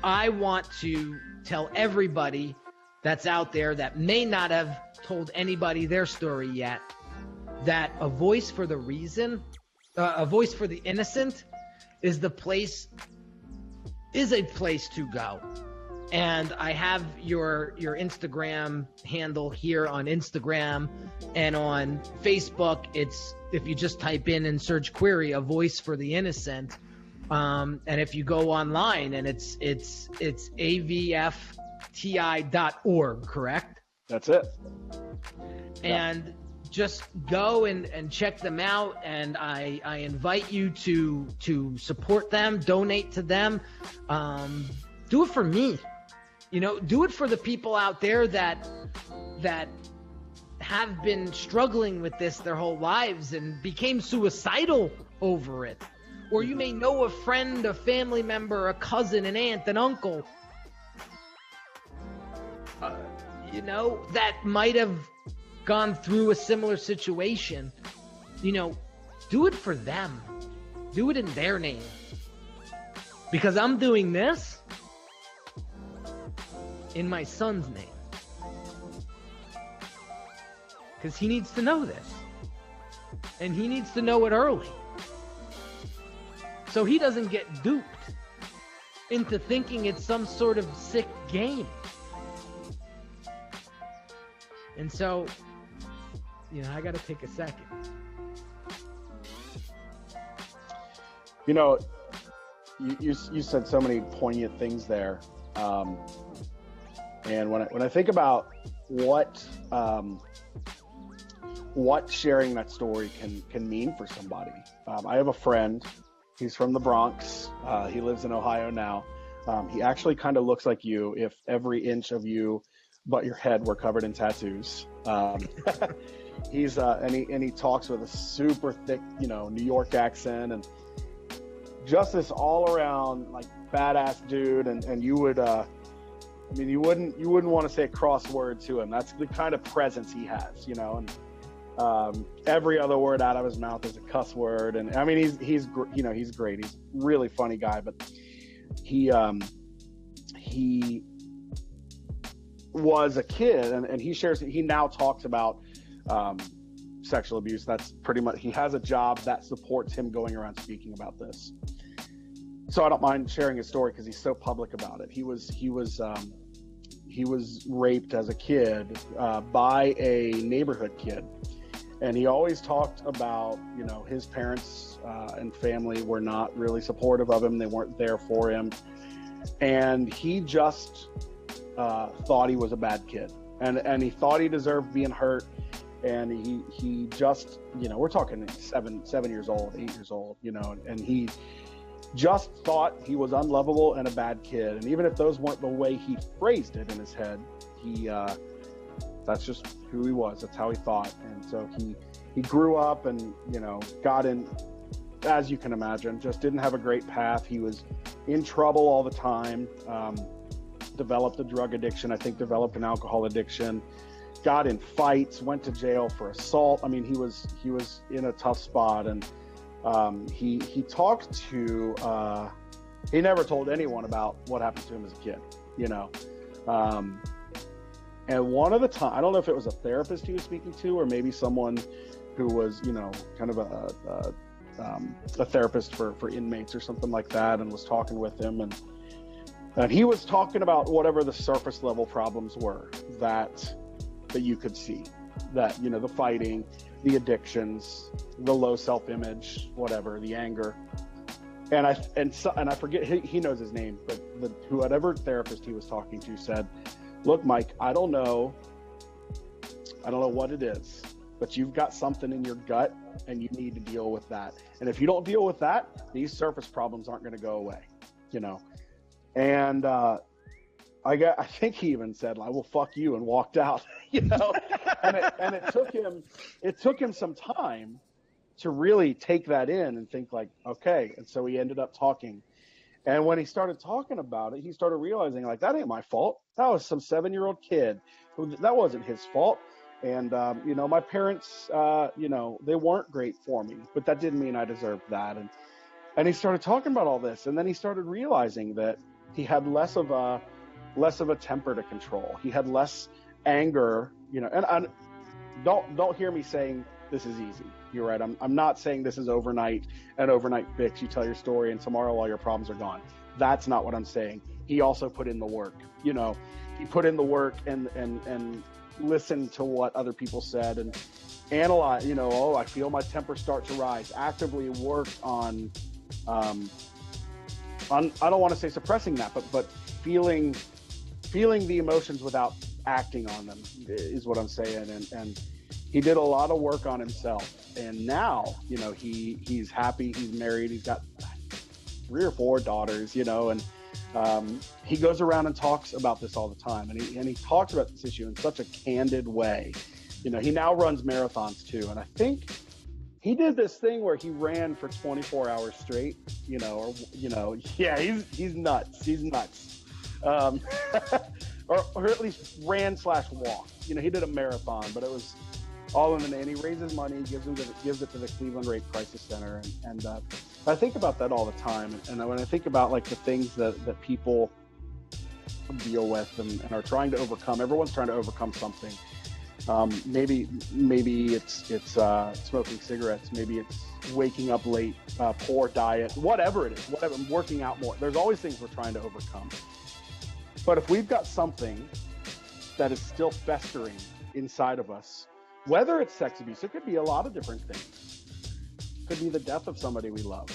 I want to tell everybody that's out there that may not have told anybody their story yet, that a voice for the innocent is a place to go. And I have your Instagram handle here on Instagram, and on Facebook, it's, if you just type in and search query, a voice for the innocent. And if you go online, and it's avfti.org, correct? That's it. And just go and check them out. And I invite you to support them, donate to them. Do it for me. Do it for the people out there that have been struggling with this their whole lives and became suicidal over it. Or you may know a friend, a family member, a cousin, an aunt, an uncle, that might have gone through a similar situation. Do it for them. Do it in their name. Because I'm doing this in my son's name. Because he needs to know this. And he needs to know it early. So he doesn't get duped into thinking it's some sort of sick game. And so, I got to take a second. You said so many poignant things there. And when I think about what sharing that story can mean for somebody, I have a friend. He's from the Bronx. He lives in Ohio now. He actually kind of looks like you if every inch of you but your head were covered in tattoos. And he talks with a super thick, New York accent, and just this all around like badass dude. And you would, you wouldn't want to say a cross word to him. That's the kind of presence he has, and every other word out of his mouth is a cuss word. And I mean, he's great. He's a really funny guy, but he was a kid, and he now talks about sexual abuse. That's pretty much, he has a job that supports him going around speaking about this. So I don't mind sharing his story because he's so public about it. He was raped as a kid by a neighborhood kid, and he always talked about, his parents and family were not really supportive of him. They weren't there for him, and he just thought he was a bad kid, and he thought he deserved being hurt. And he just, we're talking 7 years old, 8 years old, and he just thought he was unlovable and a bad kid. And even if those weren't the way he phrased it in his head, that's just who he was. That's how he thought. And so he grew up and, got in, as you can imagine, just didn't have a great path. He was in trouble all the time, developed a drug addiction, developed an alcohol addiction, got in fights, went to jail for assault. I mean, he was in a tough spot. And he talked to, he never told anyone about what happened to him as a kid, and one of the time, I don't know if it was a therapist he was speaking to, or maybe someone who was, kind of a therapist for inmates or something like that, and was talking with him, and he was talking about whatever the surface level problems were that you could see, that, the fighting, the addictions, the low self-image, whatever, the anger. And I forget, he knows his name, but whatever therapist he was talking to said, look, Mike, I don't know what it is, but you've got something in your gut and you need to deal with that. And if you don't deal with that, these surface problems aren't going to go away, And I think he even said, "I will fuck you," and walked out. And it took him some time to really take that in and think like, okay. And so he ended up talking. And when he started talking about it, he started realizing like, that ain't my fault. That was some 7-year-old kid. That wasn't his fault. And, my parents, they weren't great for me, but that didn't mean I deserved that. And he started talking about all this. And then he started realizing that he had less of a temper to control. He had less anger, and don't hear me saying this is easy. You're right. I'm not saying this is an overnight fix. You tell your story and tomorrow all your problems are gone. That's not what I'm saying. He also put in the work, he put in the work and listened to what other people said and analyze, I feel my temper start to rise, actively worked on I don't want to say suppressing that, but feeling the emotions without acting on them is what I'm saying. And he did a lot of work on himself. And now, he's happy, he's married, he's got 3 or 4 daughters, and he goes around and talks about this all the time. And he talks about this issue in such a candid way. He now runs marathons too. And I think he did this thing where he ran for 24 hours straight, yeah, he's nuts. He's nuts. Or at least ran/walked. He did a marathon, but it was all in the name. He raises money, gives it to the Cleveland Rape Crisis Center. And I think about that all the time. And when I think about like the things that people deal with and are trying to overcome, everyone's trying to overcome something. Maybe it's smoking cigarettes. Maybe it's waking up late, poor diet, whatever it is, working out more. There's always things we're trying to overcome. But if we've got something that is still festering inside of us, whether it's sex abuse, it could be a lot of different things. It could be the death of somebody we love.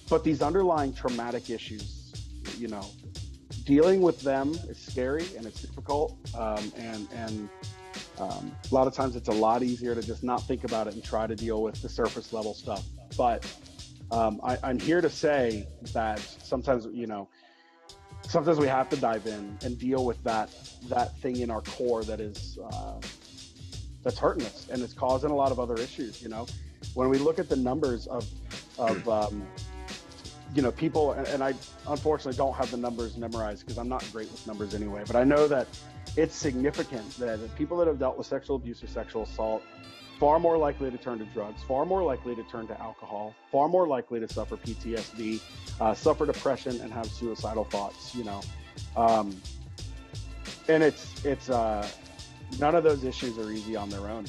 But these underlying traumatic issues, dealing with them is scary and it's difficult. And a lot of times it's a lot easier to just not think about it and try to deal with the surface level stuff. But I'm here to say that sometimes, sometimes we have to dive in and deal with that thing in our core that is that's hurting us, and it's causing a lot of other issues. When we look at the numbers of people, and I unfortunately don't have the numbers memorized because I'm not great with numbers anyway, but I know that it's significant that people that have dealt with sexual abuse or sexual assault far more likely to turn to drugs, far more likely to turn to alcohol, far more likely to suffer PTSD, suffer depression, and have suicidal thoughts. And it's none of those issues are easy on their own.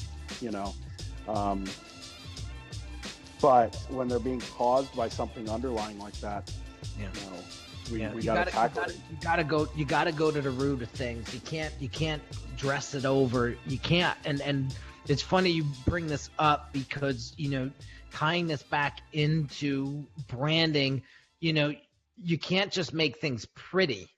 But when they're being caused by something underlying like that, we gotta tackle it. You gotta go to the root of things. You can't dress it over. You can't. And it's funny you bring this up because, tying this back into branding, you can't just make things pretty.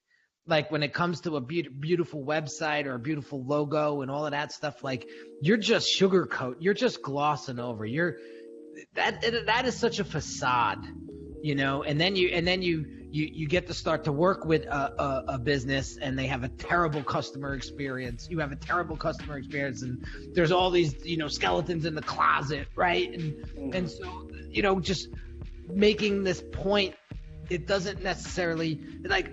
Like when it comes to a beautiful website or a beautiful logo and all of that stuff, like you're just you're just glossing over. That is such a facade, and then you get to start to work with a business and they have a terrible customer experience. You have a terrible customer experience, and there's all these skeletons in the closet, right? And so just making this point, it doesn't necessarily, like,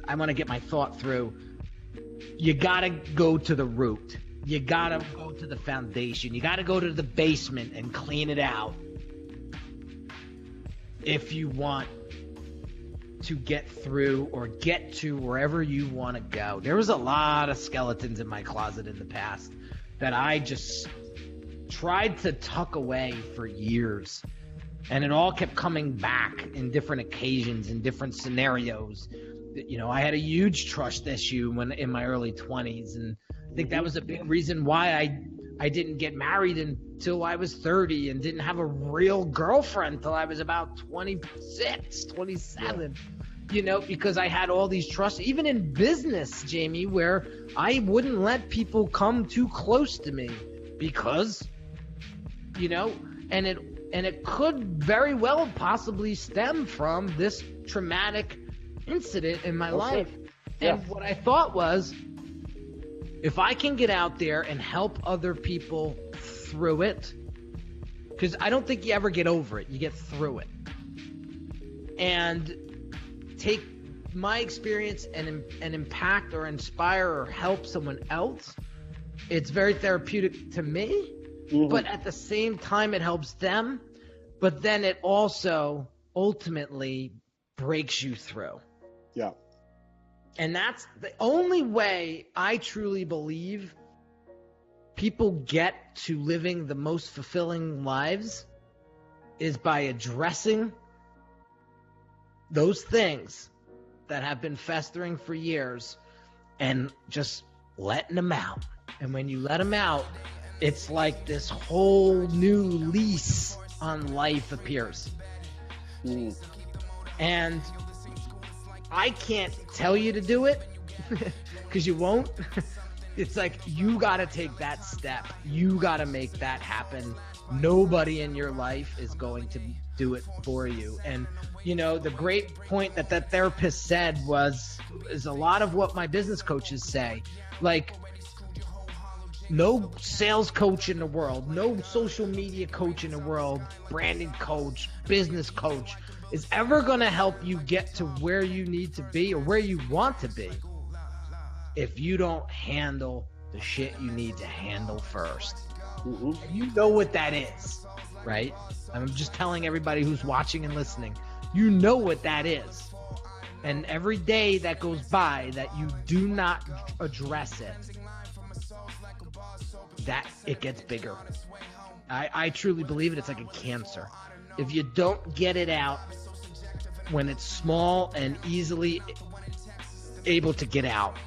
I want to get my thought through. You gotta go to the root. You gotta go to the foundation. You gotta go to the basement and clean it out if you want to get through or get to wherever you want to go. There was a lot of skeletons in my closet in the past that I just tried to tuck away for years, and it all kept coming back in different occasions, in different scenarios. I had a huge trust issue in my early 20s, and I think that was a big reason why I didn't get married until I was 30 and didn't have a real girlfriend till I was about 26, 27, because I had all these trusts, even in business, Jamie, where I wouldn't let people come too close to me because, and it could very well possibly stem from this traumatic incident in my life. Yeah. And what I thought was, if I can get out there and help other people through it, because I don't think you ever get over it, you get through it, and take my experience and impact or inspire or help someone else, it's very therapeutic to me. But at the same time it helps them, but then it also ultimately breaks you through. Yeah. And that's the only way I truly believe people get to living the most fulfilling lives is by addressing those things that have been festering for years and just letting them out. And when you let them out, it's like this whole new lease on life appears. And I can't tell you to do it because you won't. It's like you got to take that step. You got to make that happen. Nobody in your life is going to do it for you. And, the great point that therapist said is a lot of what my business coaches say. Like, no sales coach in the world, no social media coach in the world, branding coach, business coach is ever going to help you get to where you need to be or where you want to be if you don't handle the shit you need to handle first. You know what that is, right? I'm just telling everybody who's watching and listening, you know what that is. And every day that goes by that you do not address it, that it gets bigger. I truly believe it. It's like a cancer. If you don't get it out when it's small and easily able to get out,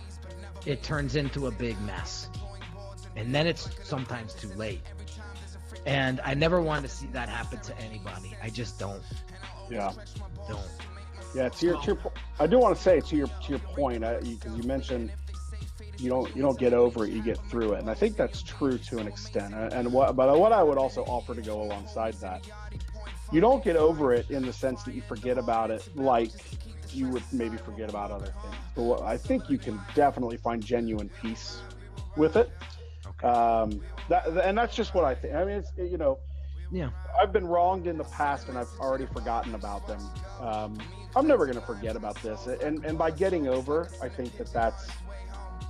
it turns into a big mess. And then it's sometimes too late. And I never want to see that happen to anybody. I just don't. Yeah. Don't. Yeah, to your I do want to say to your point, because you mentioned you don't get over it, you get through it, and I think that's true to an extent. But what I would also offer to go alongside that you don't get over it in the sense that you forget about it like you would maybe forget about other things. But I think you can definitely find genuine peace with it. Okay. And that's just what I think. I mean, it's, you know, yeah, I've been wronged in the past and I've already forgotten about them. I'm never going to forget about this. And by getting over, I think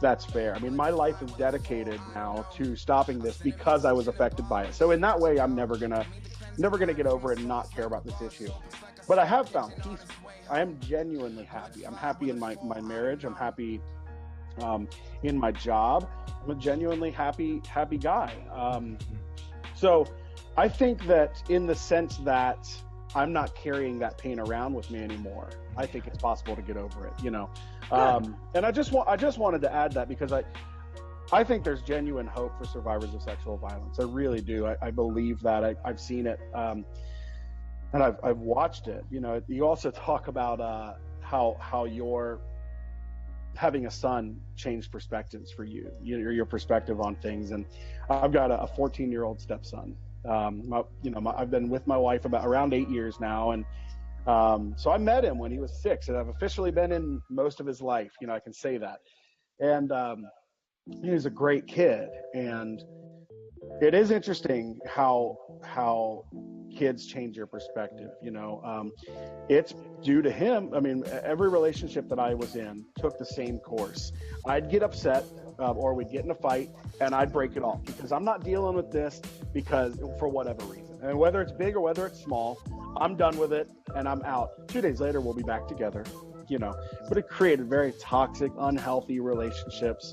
that's fair. I mean, my life is dedicated now to stopping this because I was affected by it. So in that way, I'm never gonna get over it and not care about this issue. But I have found peace. I am genuinely happy. I'm happy in my marriage. I'm happy in my job. I'm a genuinely happy guy. So I think that in the sense that I'm not carrying that pain around with me anymore, I think it's possible to get over it, you know. And I just wanted to add that because I think there's genuine hope for survivors of sexual violence. I really do. I believe that. I've seen it, and I've watched it. You know, you also talk about how your having a son changed perspectives for you, your perspective on things. And I've got a 14-year-old stepson. I've been with my wife around 8 years now, and so I met him when he was 6, and I've officially been in most of his life. You know, I can say that. And he was a great kid, and it is interesting how kids change your perspective. You know, it's due to him. I mean, every relationship that I was in took the same course. I'd get upset, or we'd get in a fight, and I'd break it off because I'm not dealing with this because for whatever reason, and whether it's big or whether it's small, I'm done with it and I'm out. 2 days later, we'll be back together. You know, but it created very toxic, unhealthy relationships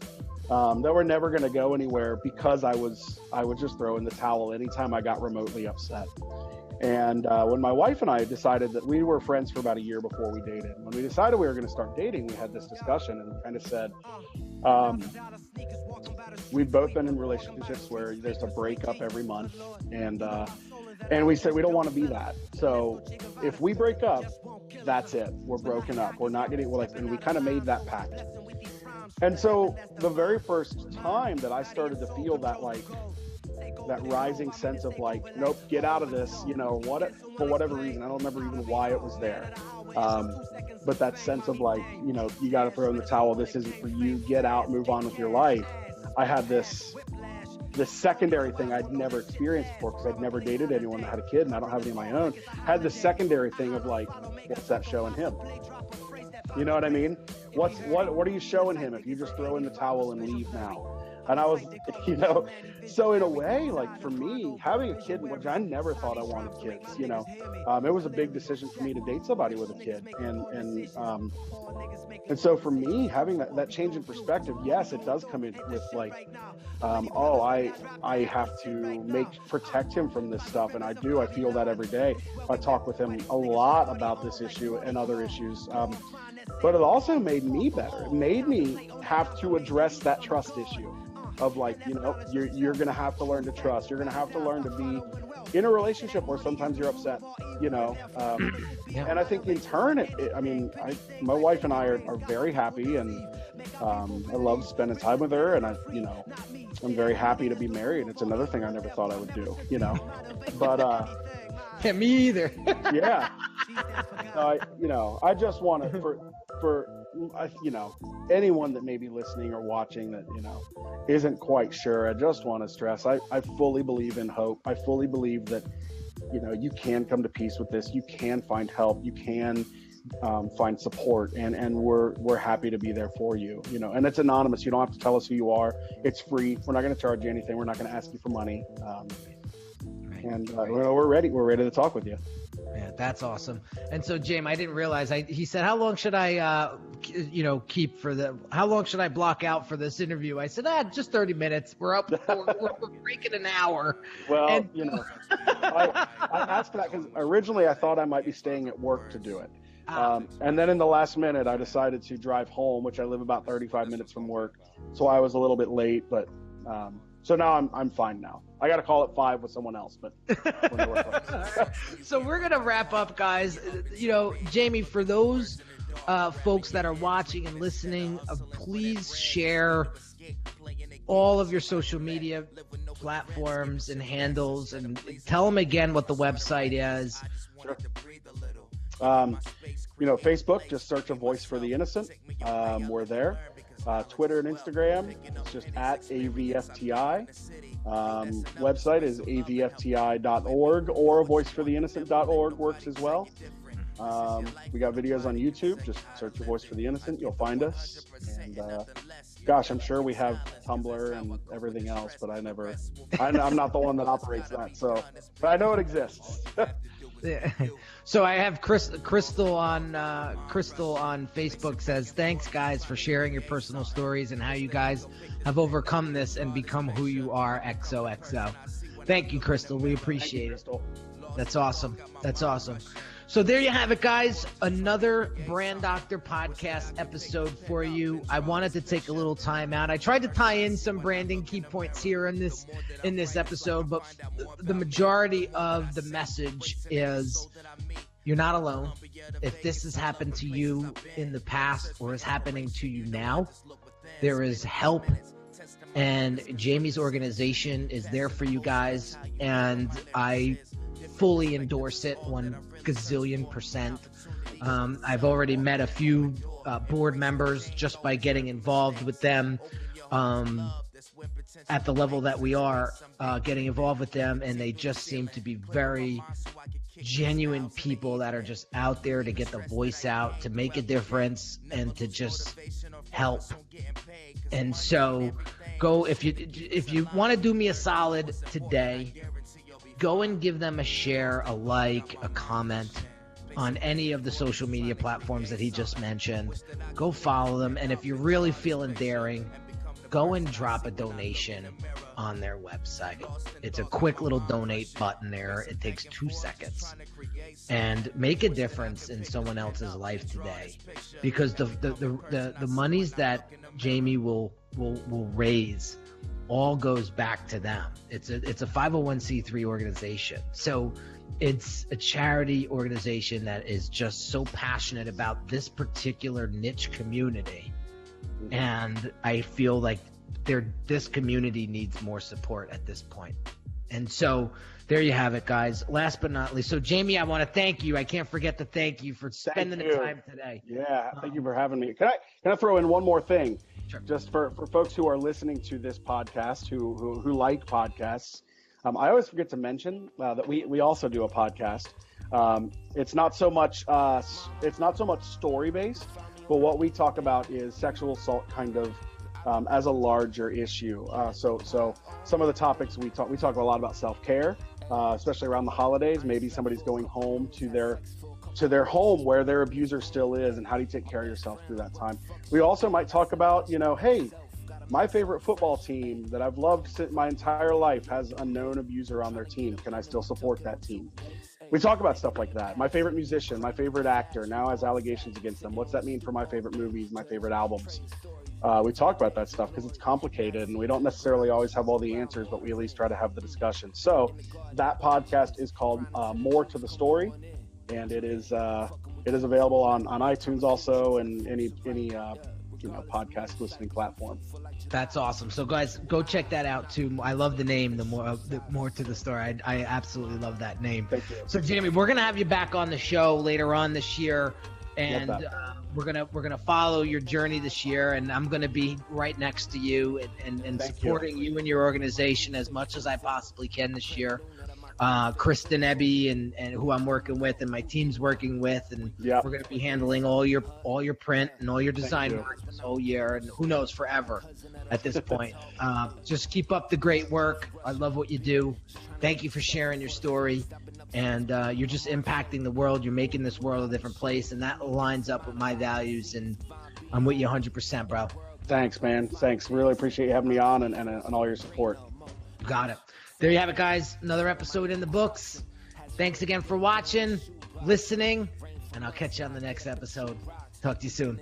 that were never going to go anywhere because I would just throw in the towel anytime I got remotely upset. And when my wife and I decided that we were friends for about a year before we dated, when we decided we were going to start dating, we had this discussion and kind of said, we've both been in relationships where there's a breakup every month, and we said we don't want to be that. So if we break up, that's it. We're broken up. We're not getting and we kind of made that pact. And so the very first time that I started to feel that that rising sense of nope, get out of this, you know, for whatever reason, I don't remember even why it was there. But that sense of you know, you got to throw in the towel. This isn't for you. Get out, move on with your life. I had this secondary thing I'd never experienced before because I'd never dated anyone that had a kid, and I don't have any of my own. Had this secondary thing of what's that showing him? You know what I mean? What are you showing him if you just throw in the towel and leave now? And I was, you know, so in a way, for me, having a kid, which I never thought I wanted kids, you know, it was a big decision for me to date somebody with a kid. And so for me, having that change in perspective, yes, it does come in with I have to protect him from this stuff. And I feel that every day. I talk with him a lot about this issue and other issues. But it also made me better. It made me have to address that trust issue of you know, you're going to have to learn to trust. You're going to have to learn to be in a relationship where sometimes you're upset, you know. Yeah. And I think in turn, my wife and I are very happy, and I love spending time with her, and I'm very happy to be married. It's another thing I never thought I would do, you know. But yeah, me either. Yeah. I just want to for you know, anyone that may be listening or watching that, you know, isn't quite sure, I just want to stress, I fully believe in hope. I fully believe that, you know, you can come to peace with this. You can find help. You can find support, and we're happy to be there for you, you know, and it's anonymous. You don't have to tell us who you are. It's free. We're not going to charge you anything. We're not going to ask you for money. We're ready to talk with you. Yeah, that's awesome. And so, James, I didn't realize. He said, "How long should I, how long should I block out for this interview?" I said, just 30 minutes. We're breaking an hour. Well, you know, I asked that because originally I thought I might be staying at work to do it. And then in the last minute, I decided to drive home, which I live about 35 minutes from work. So I was a little bit late, but so now I'm fine now. I got to call at 5 with someone else, but so we're going to wrap up, guys. You know, Jamie, for those folks that are watching and listening, please share all of your social media. platforms and handles, and tell them again what the website is. Sure. Facebook, just search A Voice for the Innocent. We're there. Twitter and Instagram, it's just at AVFTI. Website is avfti.org, or avoicefortheinnocent.org works as well. We got videos on YouTube. Just search A Voice for the Innocent. You'll find us. And gosh, I'm sure we have Tumblr and everything else, but I'm not the one that operates that. So, but I know it exists. Yeah. So I have Crystal on Facebook says, thanks guys for sharing your personal stories and how you guys have overcome this and become who you are. XOXO. Thank you, Crystal. We appreciate it. That's awesome. So there you have it, guys. Another Brand Doctor podcast episode for you. I wanted to take a little time out. I tried to tie in some branding key points here in this episode, but the majority of the message is you're not alone. If this has happened to you in the past or is happening to you now, there is help. And Jamie's organization is there for you guys. And I fully endorse it 1 gazillion %. I've already met a few board members just by getting involved with them at the level that we are getting involved with them, and they just seem to be very genuine people that are just out there to get the voice out, to make a difference, and to just help. And so go, if you want to do me a solid today, go and give them a share, a like, a comment on any of the social media platforms that he just mentioned. Go follow them. And if you're really feeling daring, go and drop a donation on their website. It's a quick little donate button there. It takes 2 seconds. And make a difference in someone else's life today. Because the monies that Jamie will raise all goes back to them. It's a 501c3 organization. So it's a charity organization that is just so passionate about this particular niche community. And I feel like this community needs more support at this point. And so there you have it, guys. Last but not least. So Jamie, I want to thank you. I can't forget to thank you for spending the time today. Yeah. Thank you for having me. Can I throw in one more thing? Sure. Just for folks who are listening to this podcast, who like podcasts, I always forget to mention that we also do a podcast. It's not so much story based, but what we talk about is sexual assault kind of as a larger issue. So some of the topics we talk a lot about self-care, especially around the holidays. Maybe somebody's going home to their home where their abuser still is, and how do you take care of yourself through that time. We also might talk about, hey, my favorite football team that I've loved since my entire life has a known abuser on their team. Can I still support that team? We talk about stuff like that. My favorite musician, my favorite actor now has allegations against them. What's that mean for my favorite movies, my favorite albums? We talk about that stuff because it's complicated and we don't necessarily always have all the answers, but we at least try to have the discussion. So that podcast is called More to the Story, and it is available on iTunes also, and any podcast listening platform. That's awesome. So guys, go check that out too. I love the name, the more to the story. I absolutely love that name. Thank you. So Jamie, we're gonna have you back on the show later on this year, and we're gonna follow your journey this year, and I'm gonna be right next to you and supporting you and your organization as much as I possibly can this year. Kristen Ebby and who I'm working with and my team's working with, and we're going to be handling all your print and all your design work this whole year, and who knows, forever at this point. Just keep up the great work. I love what you do. Thank you for sharing your story, and you're just impacting the world. You're making this world a different place, and that lines up with my values, and I'm with you 100%, bro. Thanks, man. Thanks. Really appreciate you having me on and all your support. Got it. There you have it, guys. Another episode in the books. Thanks again for watching, listening, and I'll catch you on the next episode. Talk to you soon.